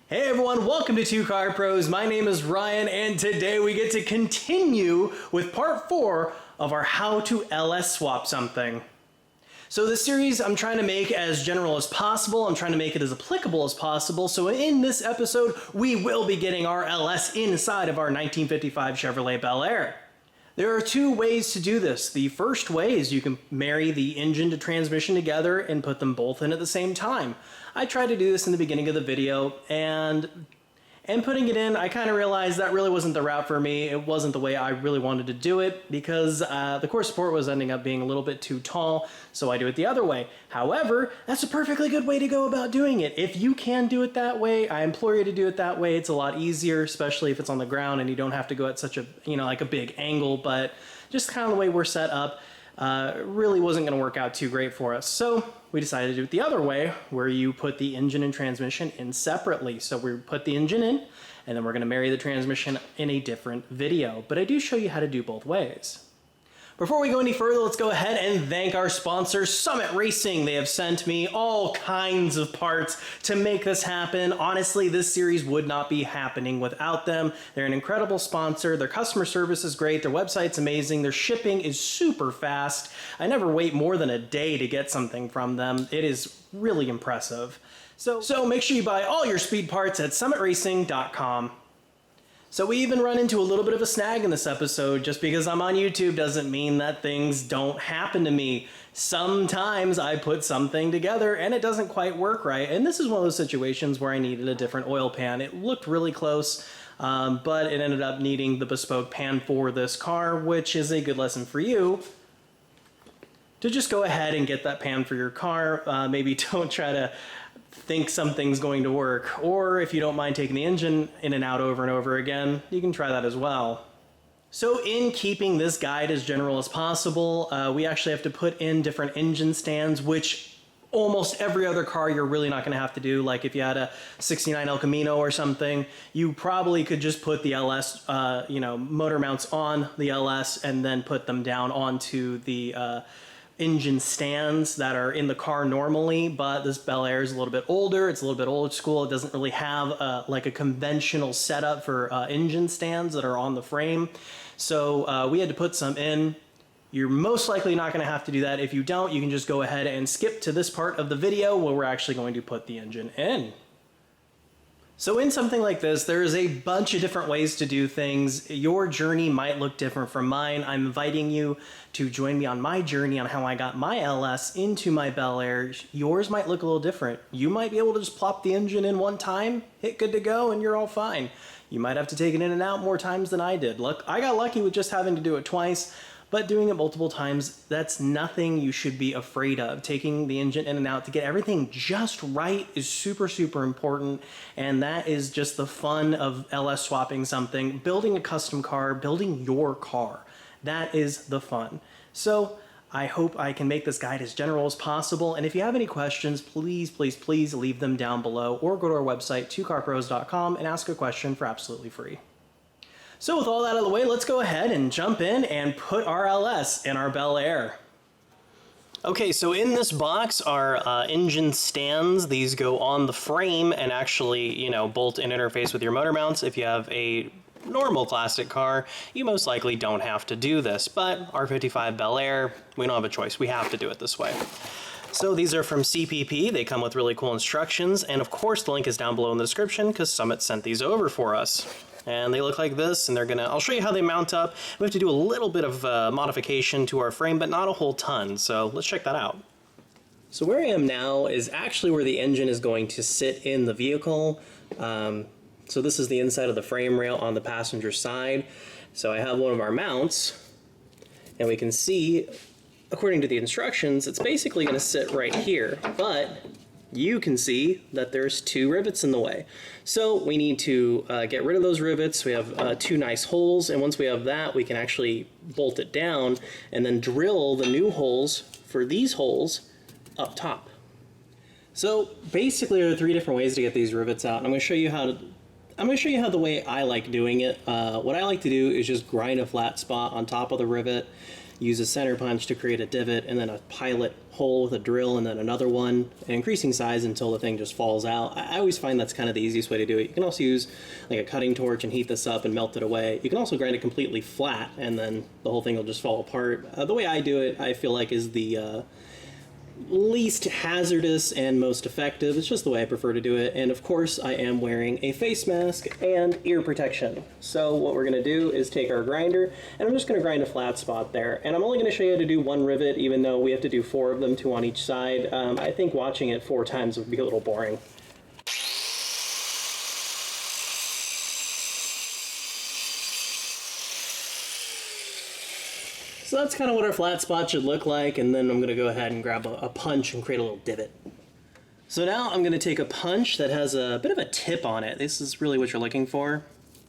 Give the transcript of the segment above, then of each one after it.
Hey everyone, welcome to Two Car Pros. My name is Ryan, and today we get to continue with part 4 of our How to LS Swap Something. So this series I'm trying to make as general as possible. I'm trying to make it as applicable as possible. So in this episode, we will be getting our LS inside of our 1955 Chevrolet Bel Air. There are two ways to do this. The first way is you can marry the engine to transmission together and put them both in at the same time. I tried to do this in the beginning of the video, and putting it in, I kind of realized that really wasn't the route for me. It wasn't the way I really wanted to do it because the core support was ending up being a little bit too tall, so I do it the other way. However, that's a perfectly good way to go about doing it. If you can do it that way, I implore you to do it that way. It's a lot easier, especially if it's on the ground and you don't have to go at such a, like a big angle, but just kind of the way we're set up really wasn't going to work out too great for us. So we decided to do it the other way, where you put the engine and transmission in separately. So we put the engine in, and then we're going to marry the transmission in a different video. But I do show you how to do both ways. Before we go any further, let's go ahead and thank our sponsor, Summit Racing. They have sent me all kinds of parts to make this happen. Honestly, this series would not be happening without them. They're an incredible sponsor. Their customer service is great. Their website's amazing. Their shipping is super fast. I never wait more than a day to get something from them. It is really impressive. So make sure you buy all your speed parts at summitracing.com. So we even run into a little bit of a snag in this episode. Just because I'm on YouTube doesn't mean that things don't happen to me. Sometimes I put something together and it doesn't quite work right. And this is one of those situations where I needed a different oil pan. It looked really close, but it ended up needing the bespoke pan for this car, which is a good lesson for you to just go ahead and get that pan for your car. Maybe don't try to think something's going to work, or if you don't mind taking the engine in and out over and over again, you can try that as well. So in keeping this guide as general as possible, we actually have to put in different engine stands, which almost every other car you're really not going to have to do. Like if you had a 69 El Camino or something, you probably could just put the LS, motor mounts on the LS and then put them down onto the engine stands that are in the car normally. But this Bel Air is a little bit older. It's a little bit old school. It doesn't really have like a conventional setup for engine stands that are on the frame. So we had to put some in. You're most likely not going to have to do that. If you don't, you can just go ahead and skip to this part of the video where we're actually going to put the engine in. So in something like this, there is a bunch of different ways to do things. Your journey might look different from mine. I'm inviting you to join me on my journey on how I got my LS into my Bel Air. Yours might look a little different. You might be able to just plop the engine in one time, hit good to go, and you're all fine. You might have to take it in and out more times than I did. Look, I got lucky with just having to do it twice. But doing it multiple times, that's nothing you should be afraid of. Taking the engine in and out to get everything just right is super, super important. And that is just the fun of LS swapping something, building a custom car, building your car. That is the fun. So I hope I can make this guide as general as possible. And if you have any questions, please, please, please leave them down below or go to our website, twocarpros.com, and ask a question for absolutely free. So with all that out of the way, let's go ahead and jump in and put our LS in our Bel Air. Okay, so in this box are engine stands. These go on the frame and actually, bolt and interface with your motor mounts. If you have a normal classic car, you most likely don't have to do this, but our 55 Bel Air, we don't have a choice. We have to do it this way. So these are from CPP. They come with really cool instructions, and of course the link is down below in the description because Summit sent these over for us. And they look like this, and I'll show you how they mount up. We have to do a little bit of modification to our frame, but not a whole ton, so let's check that out. So where I am now is actually where the engine is going to sit in the vehicle. So this is the inside of the frame rail on the passenger side. So I have one of our mounts, and we can see, according to the instructions, it's basically going to sit right here, but you can see that there's two rivets in the way. So we need to get rid of those rivets. We have two nice holes, and once we have that, we can actually bolt it down and then drill the new holes for these holes up top. So basically there are three different ways to get these rivets out, and I'm going to show you how the way I like doing it. What I like to do is just grind a flat spot on top of the rivet, use a center punch to create a divot, and then a pilot hole with a drill, and then another one, increasing size until the thing just falls out. I always find that's kind of the easiest way to do it. You can also use like a cutting torch and heat this up and melt it away. You can also grind it completely flat, and then the whole thing will just fall apart. The way I do it, I feel like, is the least hazardous and most effective. It's just the way I prefer to do it. And of course I am wearing a face mask and ear protection. So what we're going to do is take our grinder, and I'm just going to grind a flat spot there. And I'm only going to show you how to do one rivet, even though we have to do 4 of them, 2 on each side. I think watching it 4 times would be a little boring. So that's kind of what our flat spot should look like, and then I'm going to go ahead and grab a punch and create a little divot. So now I'm going to take a punch that has a bit of a tip on it. This is really what you're looking for.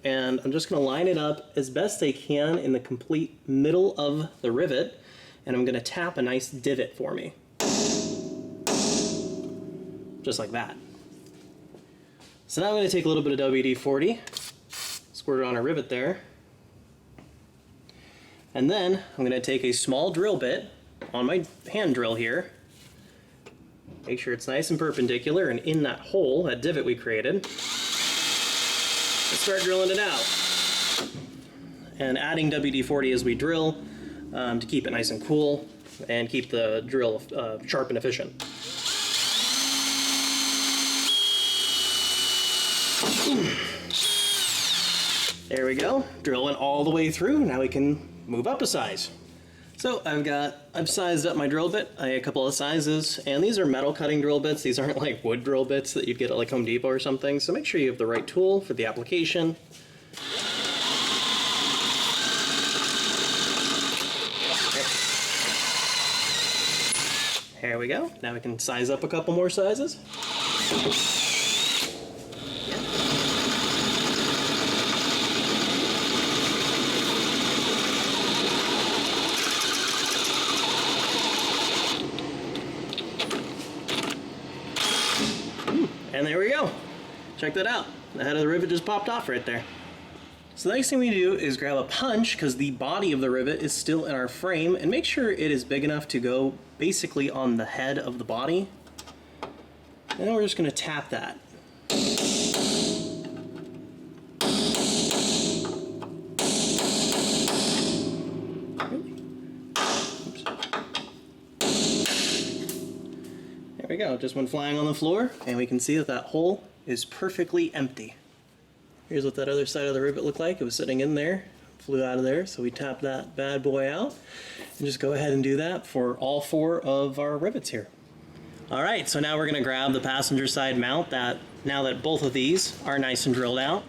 And I'm just going to line it up as best I can in the complete middle of the rivet, and I'm going to tap a nice divot for me. Just like that. So now I'm going to take a little bit of WD-40, squirt it on our rivet there. And then I'm going to take a small drill bit on my hand drill here, make sure it's nice and perpendicular and in that hole, that divot we created, and start drilling it out. And adding WD-40 as we drill to keep it nice and cool and keep the drill sharp and efficient. There we go, drill went all the way through. Now we can move up a size. So I've sized up my drill bit, a couple of sizes, and these are metal cutting drill bits. These aren't like wood drill bits that you'd get at like Home Depot or something. So make sure you have the right tool for the application. There we go. Now we can size up a couple more sizes. And there we go. Check that out. The head of the rivet just popped off right there. So the next thing we do is grab a punch, because the body of the rivet is still in our frame, and make sure it is big enough to go basically on the head of the body. And then we're just going to tap that. There we go, just went flying on the floor, and we can see that that hole is perfectly empty. Here's what that other side of the rivet looked like. It was sitting in there, flew out of there, so we tap that bad boy out, and just go ahead and do that for all 4 of our rivets here. Alright, so now we're going to grab the passenger side mount now that both of these are nice and drilled out.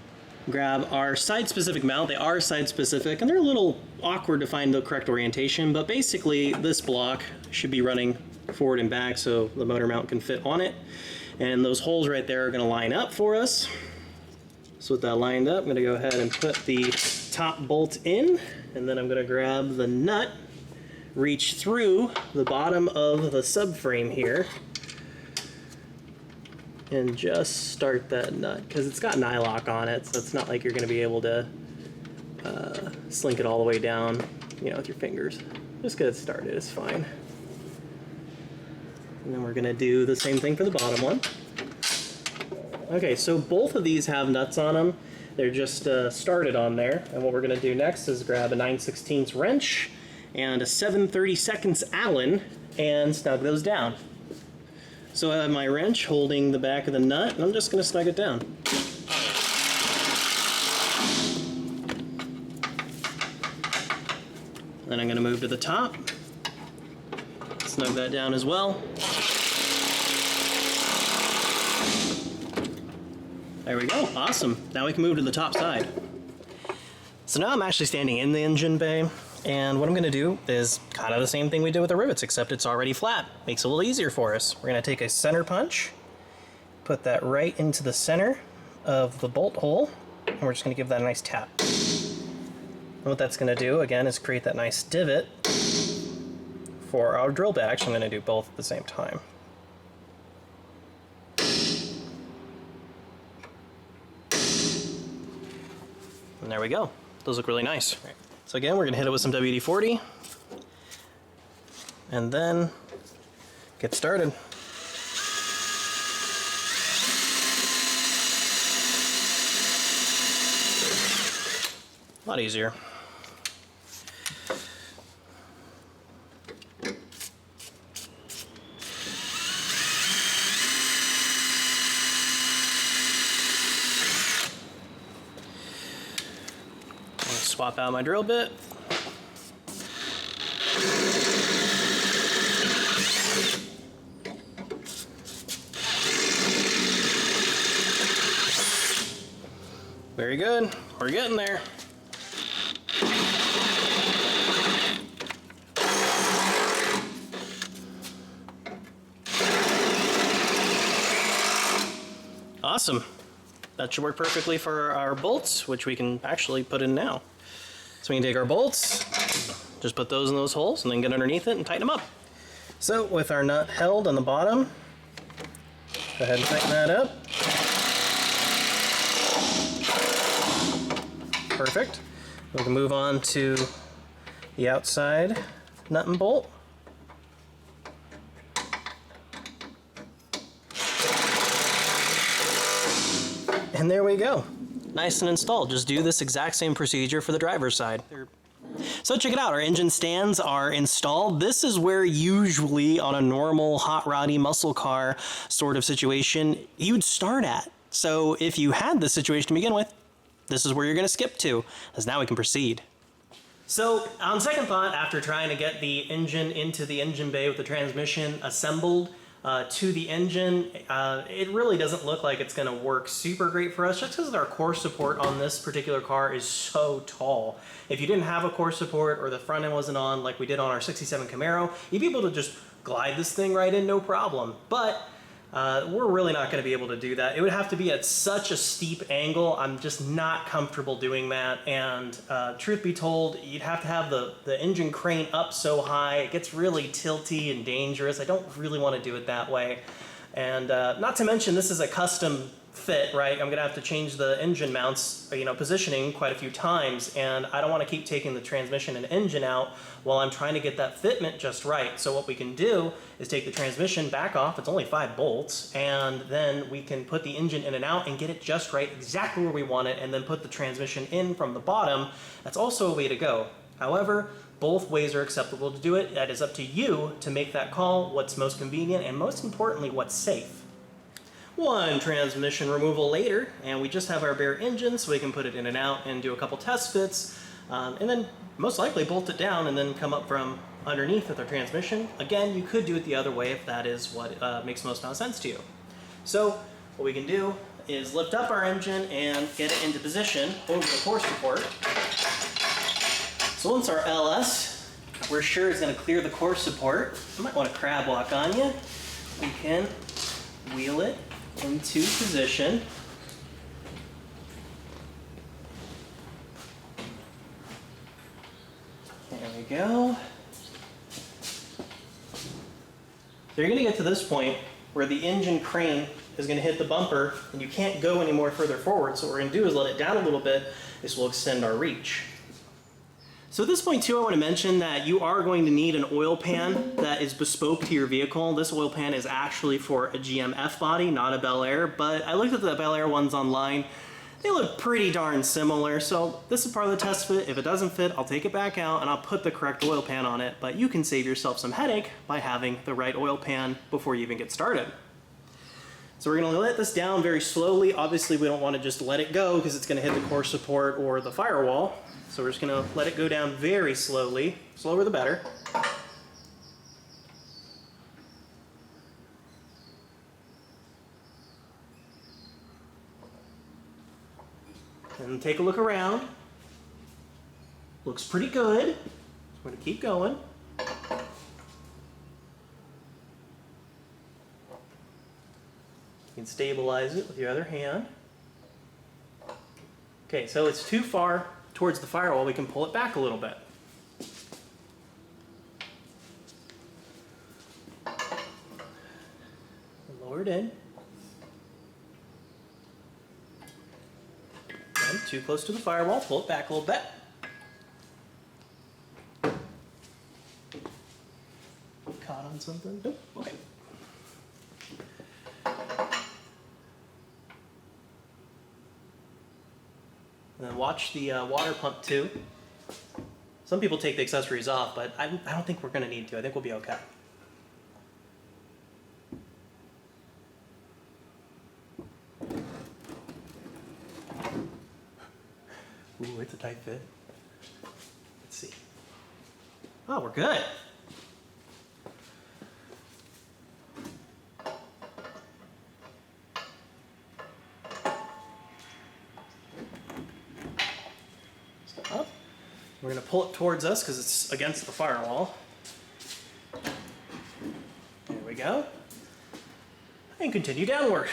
Grab our side-specific mount. They are side-specific, and they're a little awkward to find the correct orientation, but basically this block should be running forward and back so the motor mount can fit on it. And those holes right there are going to line up for us. So with that lined up, I'm going to go ahead and put the top bolt in, and then I'm going to grab the nut, reach through the bottom of the subframe here, and just start that nut, because it's got nylock on it, so it's not like you're going to be able to slink it all the way down, with your fingers. Just get it started, it's fine. And then we're going to do the same thing for the bottom one. Okay, so both of these have nuts on them. They're just started on there. And what we're going to do next is grab a 9/16 wrench and a 7/32 Allen and snug those down. So I have my wrench holding the back of the nut, and I'm just going to snug it down. Then I'm going to move to the top, snug that down as well. There we go, awesome. Now we can move to the top side. So now I'm actually standing in the engine bay, and what I'm gonna do is kind of the same thing we did with the rivets, except it's already flat. Makes it a little easier for us. We're gonna take a center punch, put that right into the center of the bolt hole, and we're just gonna give that a nice tap. And what that's gonna do, again, is create that nice divot for our drill bit. Actually, I'm gonna do both at the same time. And there we go. Those look really nice. So again, we're gonna hit it with some WD-40. and then get started. A lot easier. Swap out my drill bit. Very good. We're getting there. Awesome. That should work perfectly for our bolts, which we can actually put in now. So we can take our bolts, just put those in those holes, and then get underneath it and tighten them up. So with our nut held on the bottom, go ahead and tighten that up. Perfect. We can move on to the outside nut and bolt. And there we go. Nice and installed. Just do this exact same procedure for the driver's side. So check it out, our engine stands are installed. This is where usually on a normal hot roddy muscle car sort of situation you'd start at. So if you had this situation to begin with, this is where you're gonna skip to, as now we can proceed. So on second thought, after trying to get the engine into the engine bay with the transmission assembled to the engine, it really doesn't look like it's going to work super great for us just because our core support on this particular car is so tall. If you didn't have a core support or the front end wasn't on like we did on our 67 Camaro, you'd be able to just glide this thing right in, no problem. But we're really not going to be able to do that. It would have to be at such a steep angle. I'm just not comfortable doing that. And truth be told, you'd have to have the engine crane up so high. It gets really tilty and dangerous. I don't really want to do it that way. And not to mention, this is a custom fit, right? I'm going to have to change the engine mounts, positioning quite a few times. And I don't want to keep taking the transmission and engine out while I'm trying to get that fitment just right. So what we can do is take the transmission back off. It's only 5 bolts. And then we can put the engine in and out and get it just right, exactly where we want it, and then put the transmission in from the bottom. That's also a way to go. However, both ways are acceptable to do it. That is up to you to make that call, what's most convenient, and most importantly, what's safe. One transmission removal later, and we just have our bare engine, so we can put it in and out and do a couple test fits, and then most likely bolt it down and then come up from underneath with our transmission. Again, you could do it the other way if that is what makes most amount of sense to you. So what we can do is lift up our engine and get it into position over the core support. So once our LS, we're sure is going to clear the core support, I might want to crab walk on you. We can wheel it into position. There we go. So you're going to get to this point where the engine crane is going to hit the bumper and you can't go any more further forward. So what we're going to do is let it down a little bit. This will extend our reach. So at this point too, I want to mention that you are going to need an oil pan that is bespoke to your vehicle. This oil pan is actually for a GM F-body, not a Bel Air, but I looked at the Bel Air ones online. They look pretty darn similar, so this is part of the test fit. If it doesn't fit, I'll take it back out and I'll put the correct oil pan on it, but you can save yourself some headache by having the right oil pan before you even get started. So we're going to let this down very slowly. Obviously, we don't want to just let it go because it's going to hit the core support or the firewall. So we're just going to let it go down very slowly. Slower the better. And take a look around. Looks pretty good. So we're going to keep going. You can stabilize it with your other hand. Okay, so it's too far towards the firewall. We can pull it back a little bit. Lower it in. And too close to the firewall, pull it back a little bit. something? Nope. Okay. And then watch the water pump too. Some people take the accessories off, but I don't think we're going to need to. I think we'll be okay. Ooh, it's a tight fit. Let's see. Oh, we're good. So up. We're going to pull it towards us because it's against the firewall. There we go. And continue downward.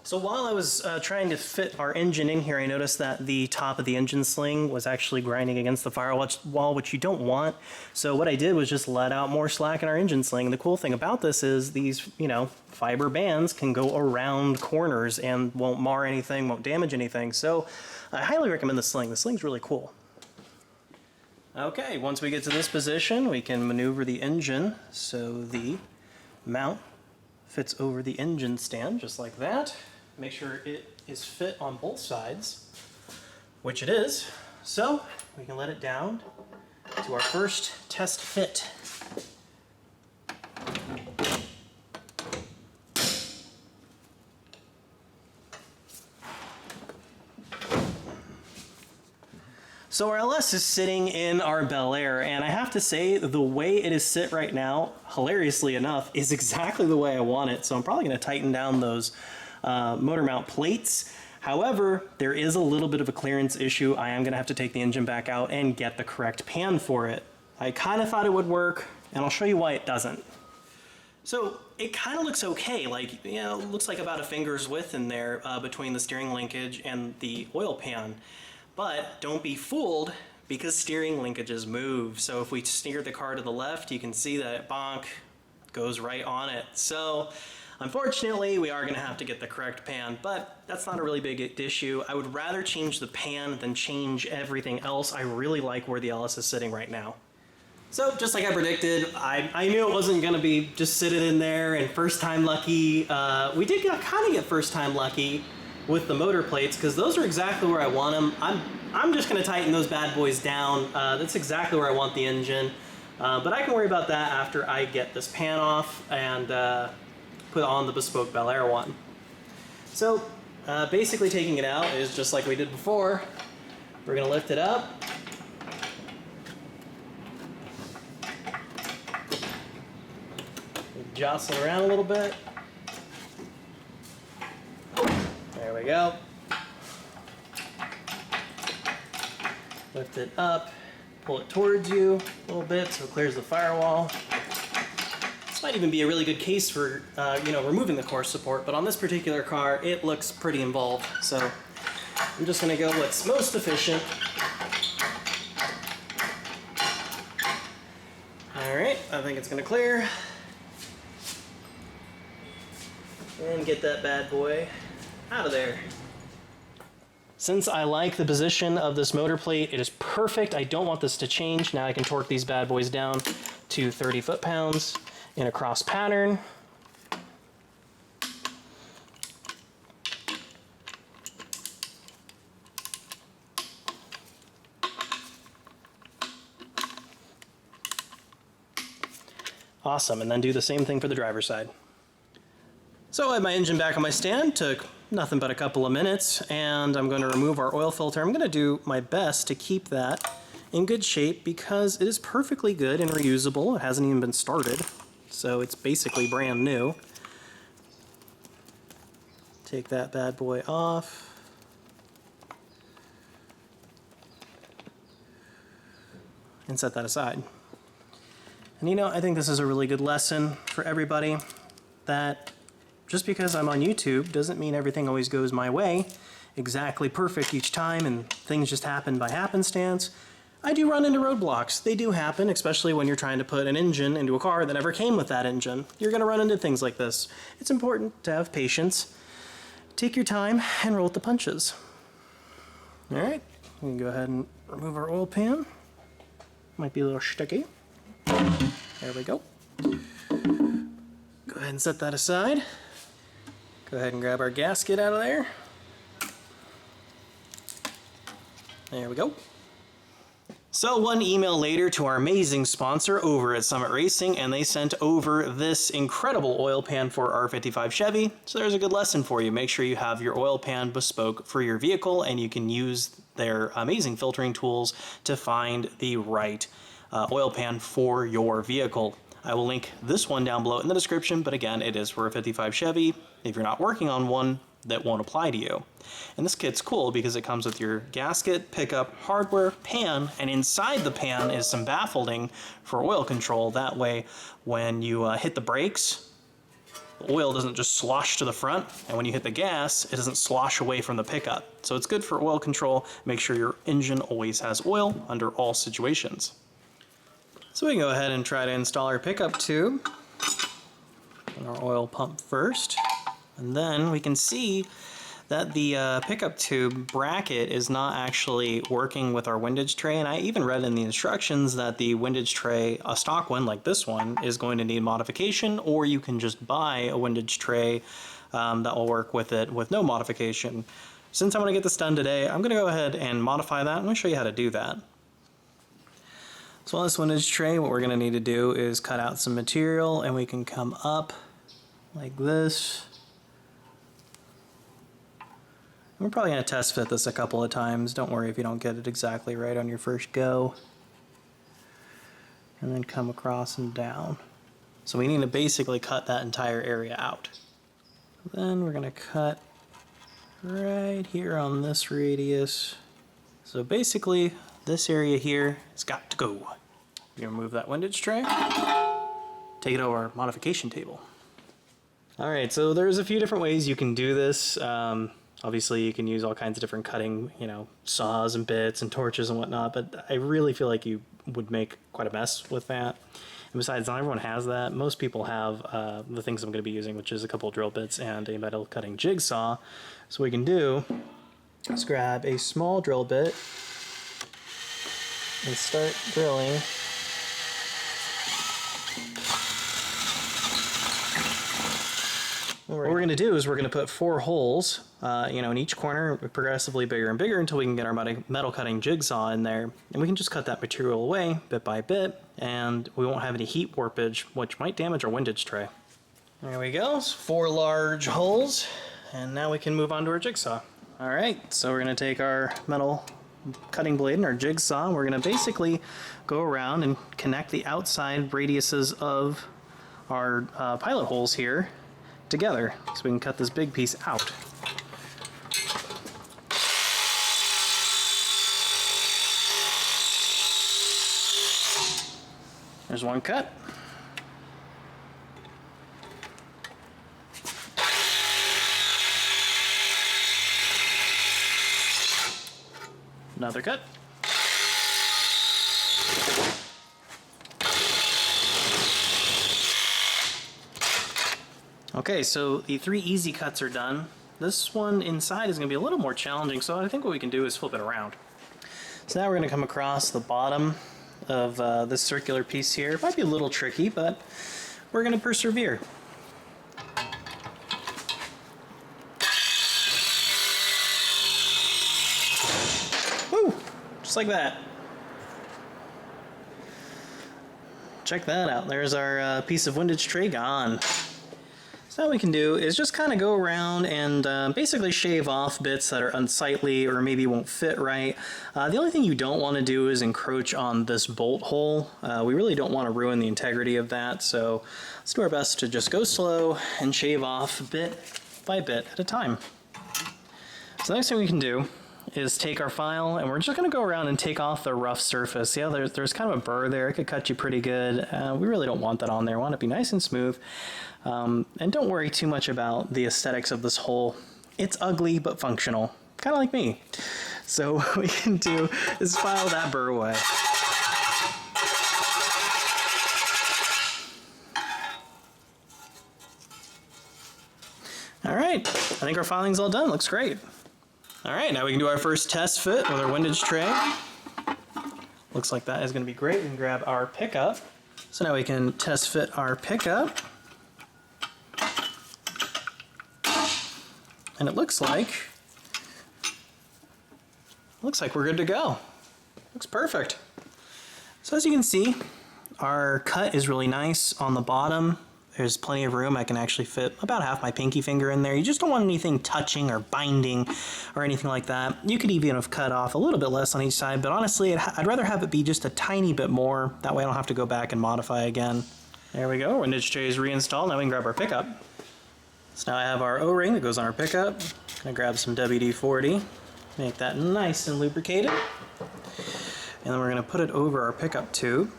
So while I was trying to fit our engine in here, I noticed that the top of the engine sling was actually grinding against the firewall, which you don't want. So what I did was just let out more slack in our engine sling. And the cool thing about this is these, fiber bands can go around corners and won't mar anything, won't damage anything. So I highly recommend the sling. The sling's really cool. Okay, once we get to this position, we can maneuver the engine so the mount fits over the engine stand, just like that. Make sure it is fit on both sides, which it is. So we can let it down to our first test fit. So our LS is sitting in our Bel Air, and I have to say the way it is sit right now, hilariously enough, is exactly the way I want it. So I'm probably going to tighten down those motor mount plates. However, there is a little bit of a clearance issue. I am going to have to take the engine back out and get the correct pan for it. I kind of thought it would work, and I'll show you why it doesn't. So it kind of looks okay, looks like about a finger's width in there between the steering linkage and the oil pan. But don't be fooled, because steering linkages move. So if we steer the car to the left, you can see that it bonk goes right on it. So unfortunately, we are going to have to get the correct pan, but that's not a really big issue. I would rather change the pan than change everything else. I really like where the LS is sitting right now. So just like I predicted, I knew it wasn't going to be just sitting in there and first time lucky. We did kind of get first time lucky with the motor plates, because those are exactly where I want them. I'm just going to tighten those bad boys down. That's exactly where I want the engine. But I can worry about that after I get this pan off and put on the bespoke Bel Air one. So basically taking it out is just like we did before. We're going to lift it up. Jostle it around a little bit. There we go. Lift it up, pull it towards you a little bit so it clears the firewall. This might even be a really good case for, removing the core support, but on this particular car, it looks pretty involved. So I'm just going to go what's most efficient. All right, I think it's going to clear. And get that bad boy out of there. Since I like the position of this motor plate, it is perfect. I don't want this to change. Now I can torque these bad boys down to 30 foot-pounds in a cross pattern. Awesome, and then do the same thing for the driver's side. So I have my engine back on my stand, took nothing but a couple of minutes, and I'm going to remove our oil filter. I'm going to do my best to keep that in good shape because it is perfectly good and reusable. It hasn't even been started, so it's basically brand new. Take that bad boy off. And set that aside. And I think this is a really good lesson for everybody that just because I'm on YouTube doesn't mean everything always goes my way, exactly perfect each time, and things just happen by happenstance. I do run into roadblocks. They do happen, especially when you're trying to put an engine into a car that never came with that engine. You're going to run into things like this. It's important to have patience. Take your time and roll with the punches. All right, we can go ahead and remove our oil pan. Might be a little sticky. There we go. Go ahead and set that aside. Go ahead and grab our gasket out of there. There we go. So one email later to our amazing sponsor over at Summit Racing, and they sent over this incredible oil pan for our 55 Chevy. So there's a good lesson for you. Make sure you have your oil pan bespoke for your vehicle, and you can use their amazing filtering tools to find the right oil pan for your vehicle. I will link this one down below in the description, but again, it is for a 55 Chevy. If you're not working on one, that won't apply to you. And this kit's cool because it comes with your gasket, pickup, hardware, pan, and inside the pan is some baffling for oil control. That way, when you hit the brakes, the oil doesn't just slosh to the front, and when you hit the gas, it doesn't slosh away from the pickup. So it's good for oil control. Make sure your engine always has oil under all situations. So we can go ahead and try to install our pickup tube and our oil pump first. And then we can see that the pickup tube bracket is not actually working with our windage tray, and I even read in the instructions that the windage tray, a stock one like this one, is going to need modification, or you can just buy a windage tray that will work with it with no modification. Since I'm going to get this done today, I'm going to go ahead and modify that. I'm going to show you how to do that. So on this windage tray, what we're going to need to do is cut out some material, and we can come up like this. We're probably going to test fit this a couple of times. Don't worry if you don't get it exactly right on your first go. And then come across and down. So we need to basically cut that entire area out. Then we're going to cut right here on this radius. So basically this area here has got to go. We're going to move that windage tray. Take it over our modification table. Alright, so there's a few different ways you can do this. Obviously, you can use all kinds of different cutting, saws and bits and torches and whatnot, but I really feel like you would make quite a mess with that. And besides, not everyone has that. Most people have the things I'm going to be using, which is a couple of drill bits and a metal cutting jigsaw. So what we can do is grab a small drill bit and start drilling. What we're going to do is we're going to put 4 holes, in each corner, progressively bigger and bigger until we can get our metal cutting jigsaw in there. And we can just cut that material away bit by bit, and we won't have any heat warpage, which might damage our windage tray. There we go, 4 large holes, and now we can move on to our jigsaw. Alright, so we're going to take our metal cutting blade and our jigsaw, and we're going to basically go around and connect the outside radiuses of our pilot holes here together so we can cut this big piece out. There's one cut. Another cut. Okay, so the 3 easy cuts are done. This one inside is going to be a little more challenging, so I think what we can do is flip it around. So now we're going to come across the bottom of this circular piece here. It might be a little tricky, but we're going to persevere. Woo! Just like that. Check that out. There's our piece of windage tray gone. So what we can do is just kind of go around and basically shave off bits that are unsightly or maybe won't fit right. The only thing you don't want to do is encroach on this bolt hole. We really don't want to ruin the integrity of that, so let's do our best to just go slow and shave off bit by bit at a time. So the next thing we can do is take our file, and we're just going to go around and take off the rough surface. Yeah, there's kind of a burr there. It could cut you pretty good. We really don't want that on there. We want it to be nice and smooth. And don't worry too much about the aesthetics of this hole. It's ugly but functional, kind of like me. So what we can do is file that burr away. Alright, I think our filing's all done. Looks great. Alright, now we can do our first test fit with our windage tray. Looks like that is going to be great. We can grab our pickup. So now we can test fit our pickup. And it looks like we're good to go. Looks perfect. So as you can see, our cut is really nice on the bottom. There's plenty of room. I can actually fit about half my pinky finger in there. You just don't want anything touching or binding or anything like that. You could even have cut off a little bit less on each side, but honestly, I'd rather have it be just a tiny bit more. That way I don't have to go back and modify again. There we go. Windage tray is reinstalled. Now we can grab our pickup. So now I have our O-ring that goes on our pickup. Gonna grab some WD-40, make that nice and lubricated. And then we're gonna put it over our pickup tube.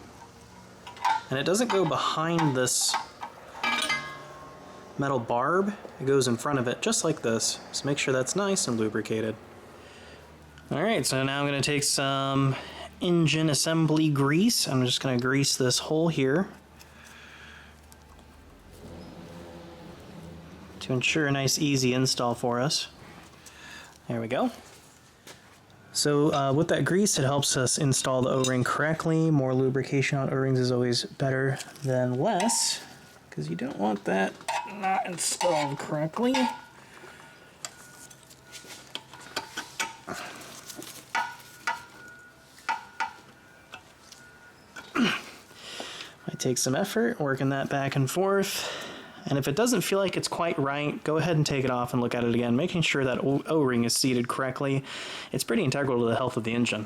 And it doesn't go behind this metal barb, it goes in front of it just like this. So make sure that's nice and lubricated. Alright, so now I'm going to take some engine assembly grease. I'm just going to grease this hole here to ensure a nice easy install for us. There we go. So with that grease, it helps us install the O-ring correctly. More lubrication on O-rings is always better than less, because you don't want that not installed correctly. Might take some effort working that back and forth. And if it doesn't feel like it's quite right, go ahead and take it off and look at it again, making sure that O-ring is seated correctly. It's pretty integral to the health of the engine.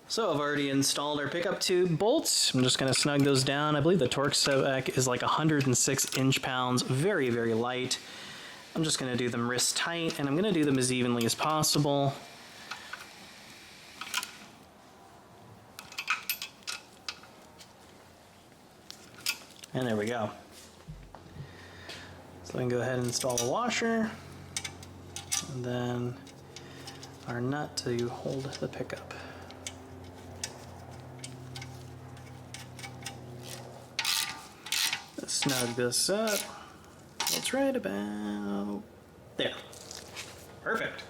So I've already installed our pickup tube bolts. I'm just going to snug those down. I believe the torque spec is like 106 inch-pounds, very, very light. I'm just going to do them wrist tight, and I'm going to do them as evenly as possible. And there we go. So we can go ahead and install the washer, and then our nut to hold the pickup. Snug this up. It's right about there. Perfect.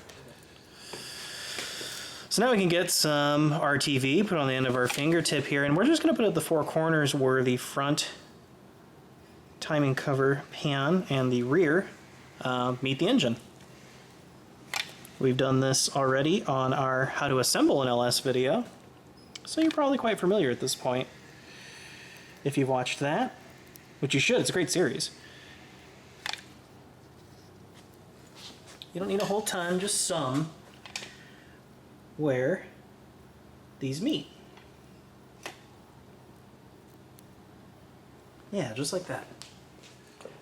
So now we can get some RTV, put on the end of our fingertip here, and we're just going to put it at the four corners where the front timing cover pan and the rear meet the engine. We've done this already on our How to Assemble an LS video, so you're probably quite familiar at this point if you've watched that. Which you should, it's a great series. You don't need a whole ton, just some, where these meet. Yeah, just like that.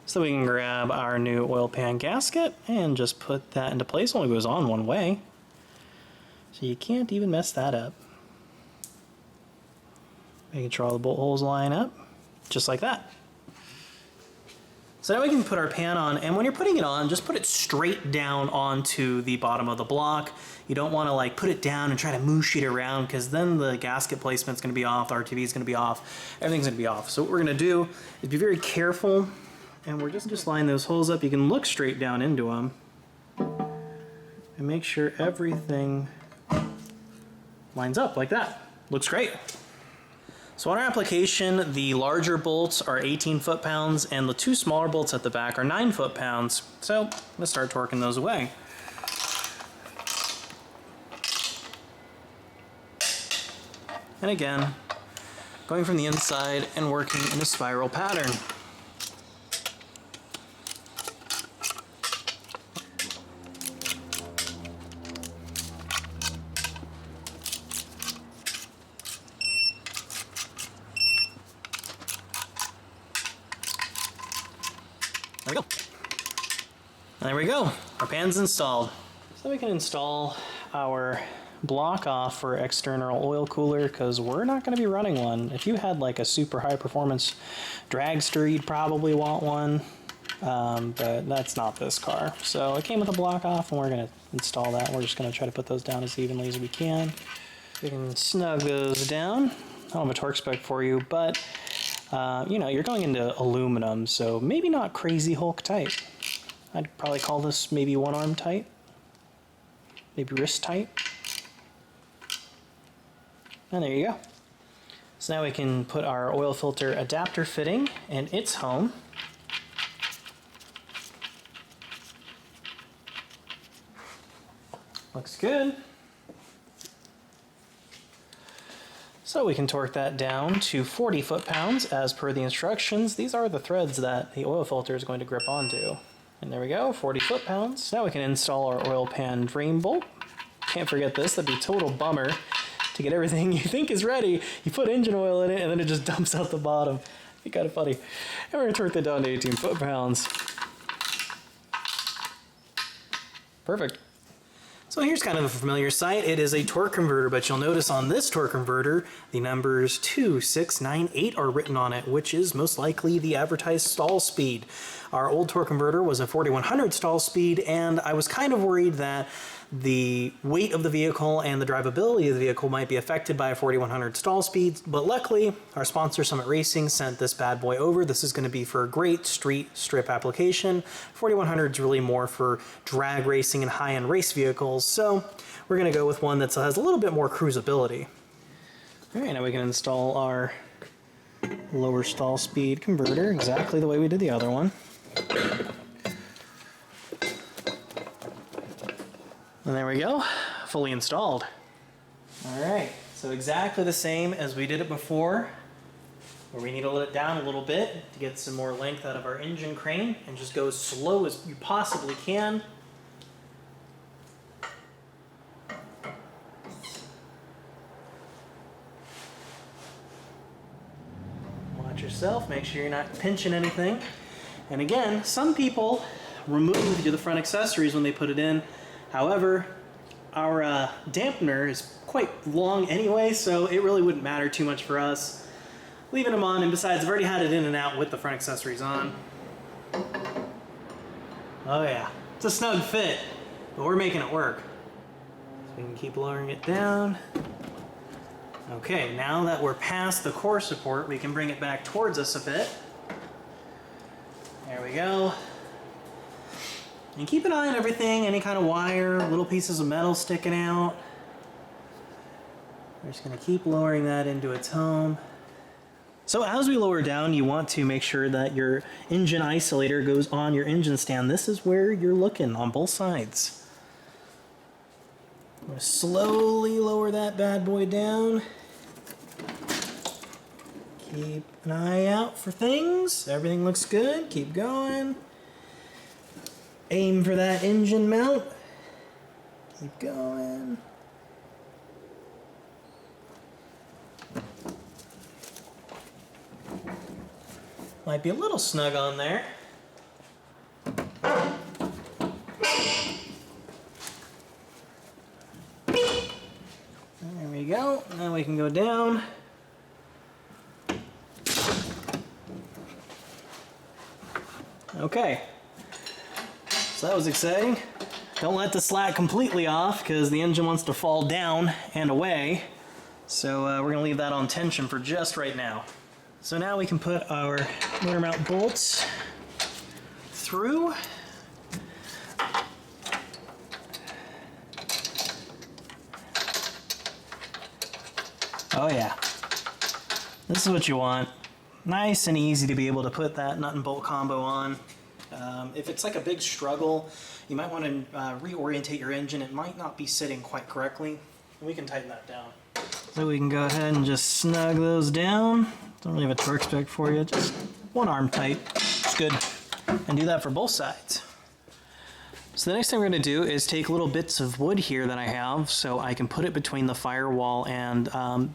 So we can grab our new oil pan gasket and just put that into place. It only goes on one way, so you can't even mess that up. Making sure all the bolt holes line up, just like that. So now we can put our pan on, and when you're putting it on, just put it straight down onto the bottom of the block. You don't want to like put it down and try to moosh it around, because then the gasket placement's going to be off, the RTV is going to be off, everything's going to be off. So what we're going to do is be very careful, and we're just line those holes up. You can look straight down into them and make sure everything lines up like that. Looks great. So on our application, the larger bolts are 18 foot-pounds and the two smaller bolts at the back are 9 foot-pounds. So let's start torquing those away. And again, going from the inside and working in a spiral pattern. There we go. There we go. Our pan's installed. So we can install our block off for external oil cooler, because we're not going to be running one. If you had like a super high performance dragster, you'd probably want one, but that's not this car. So it came with a block off, and we're going to install that. We're just going to try to put those down as evenly as we can. We can snug those down. I don't have a torque spec for you, but you know, you're going into aluminum, so maybe not crazy Hulk tight. I'd probably call this maybe one arm tight, maybe wrist tight. And there you go. So now we can put our oil filter adapter fitting in its home. Looks good. So we can torque that down to 40 foot-pounds as per the instructions. These are the threads that the oil filter is going to grip onto. And there we go, 40 foot-pounds. Now we can install our oil pan drain bolt. Can't forget this, that'd be a total bummer to get everything you think is ready. You put engine oil in it and then it just dumps out the bottom. It'd be kind of funny. And we're gonna torque that down to 18 foot-pounds. Perfect. So here's kind of a familiar sight. It is a torque converter, but you'll notice on this torque converter, the numbers 2, 6, 9, 8 are written on it, which is most likely the advertised stall speed. Our old torque converter was a 4100 stall speed, and I was kind of worried that the weight of the vehicle and the drivability of the vehicle might be affected by a 4100 stall speed, but luckily our sponsor Summit Racing sent this bad boy over. This is going to be for a great street strip application. 4100 is really more for drag racing and high-end race vehicles, so we're going to go with one that has a little bit more cruisability. All right, now we can install our lower stall speed converter exactly the way we did the other one. And there we go, fully installed. All right, so exactly the same as we did it before, where we need to let it down a little bit to get some more length out of our engine crane and just go as slow as you possibly can. Watch yourself, make sure you're not pinching anything. And again, some people remove the front accessories when they put it in. However, our dampener is quite long anyway, so it really wouldn't matter too much for us. Leaving them on, and besides, I've already had it in and out with the front accessories on. Oh yeah, it's a snug fit, but we're making it work. So we can keep lowering it down. Okay, now that we're past the core support, we can bring it back towards us a bit. There we go. And keep an eye on everything, any kind of wire, little pieces of metal sticking out. We're just going to keep lowering that into its home. So as we lower down, you want to make sure that your engine isolator goes on your engine stand. This is where you're looking on both sides. I'm going to slowly lower that bad boy down. Keep an eye out for things. Everything looks good. Keep going. Aim for that engine mount. Keep going. Might be a little snug on there. There we go. Now we can go down. Okay. So that was exciting. Don't let the slack completely off because the engine wants to fall down and away. So we're going to leave that on tension for just right now. So now we can put our motor mount bolts through. Oh yeah. This is what you want. Nice and easy to be able to put that nut and bolt combo on. If it's like a big struggle, you might want to reorientate your engine. It might not be sitting quite correctly. We can tighten that down. So we can go ahead and just snug those down. Don't really have a torque spec for you, just one arm tight. It's good. And do that for both sides. So the next thing we're going to do is take little bits of wood here that I have so I can put it between the firewall and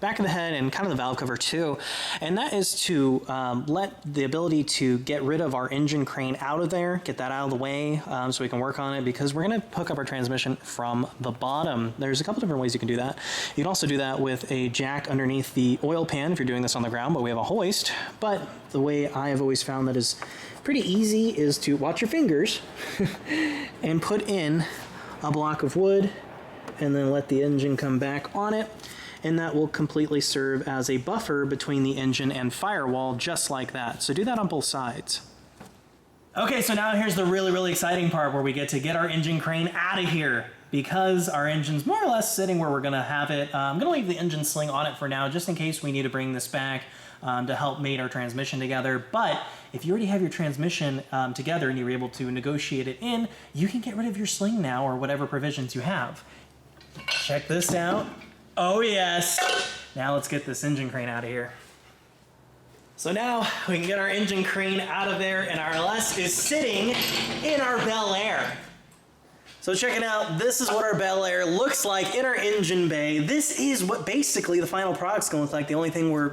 back of the head and kind of the valve cover too. And that is to let the ability to get rid of our engine crane out of there, get that out of the way so we can work on it, because we're going to hook up our transmission from the bottom. There's a couple different ways you can do that. You can also do that with a jack underneath the oil pan if you're doing this on the ground, but we have a hoist. But the way I have always found that is pretty easy is to watch your fingers and put in a block of wood and then let the engine come back on it, and that will completely serve as a buffer between the engine and firewall, just like that. So do that on both sides. Okay, so now here's the really exciting part where we get to get our engine crane out of here. Because our engine's more or less sitting where we're gonna have it, I'm gonna leave the engine sling on it for now, just in case we need to bring this back to help mate our transmission together. But if you already have your transmission together and you're able to negotiate it in, you can get rid of your sling now or whatever provisions you have. Check this out. Oh yes. Now let's get this engine crane out of here. So now we can get our engine crane out of there and our LS is sitting in our Bel Air. So check it out, this is what our Bel Air looks like in our engine bay. This is what basically the final product's gonna look like. The only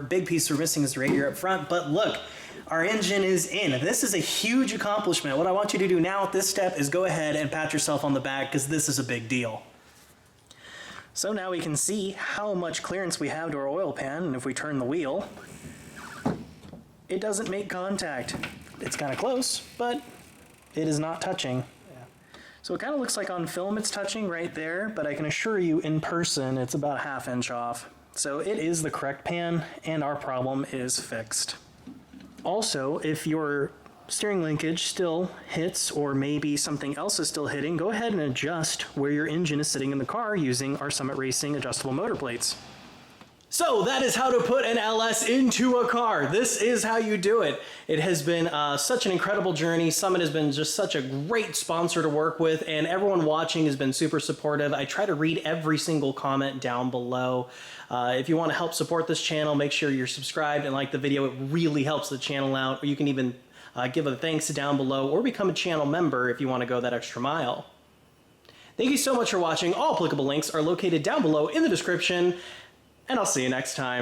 big piece we're missing is the radiator up front, but look, our engine is in. This is a huge accomplishment. What I want you to do now at this step is go ahead and pat yourself on the back because this is a big deal. So now we can see how much clearance we have to our oil pan, and if we turn the wheel, it doesn't make contact. It's kind of close, but it is not touching. So it kind of looks like on film it's touching right there, but I can assure you in person it's about a ½ inch off. So it is the correct pan, and our problem is fixed. Also, if your steering linkage still hits, or maybe something else is still hitting, go ahead and adjust where your engine is sitting in the car using our Summit Racing adjustable motor plates. So that is how to put an LS into a car. This is how you do it. It has been such an incredible journey. Summit has been just such a great sponsor to work with, and everyone watching has been super supportive. I try to read every single comment down below. If you want to help support this channel, make sure you're subscribed and like the video. It really helps the channel out. Or you can even give a thanks down below or become a channel member if you want to go that extra mile. Thank you so much for watching. All applicable links are located down below in the description, and I'll see you next time.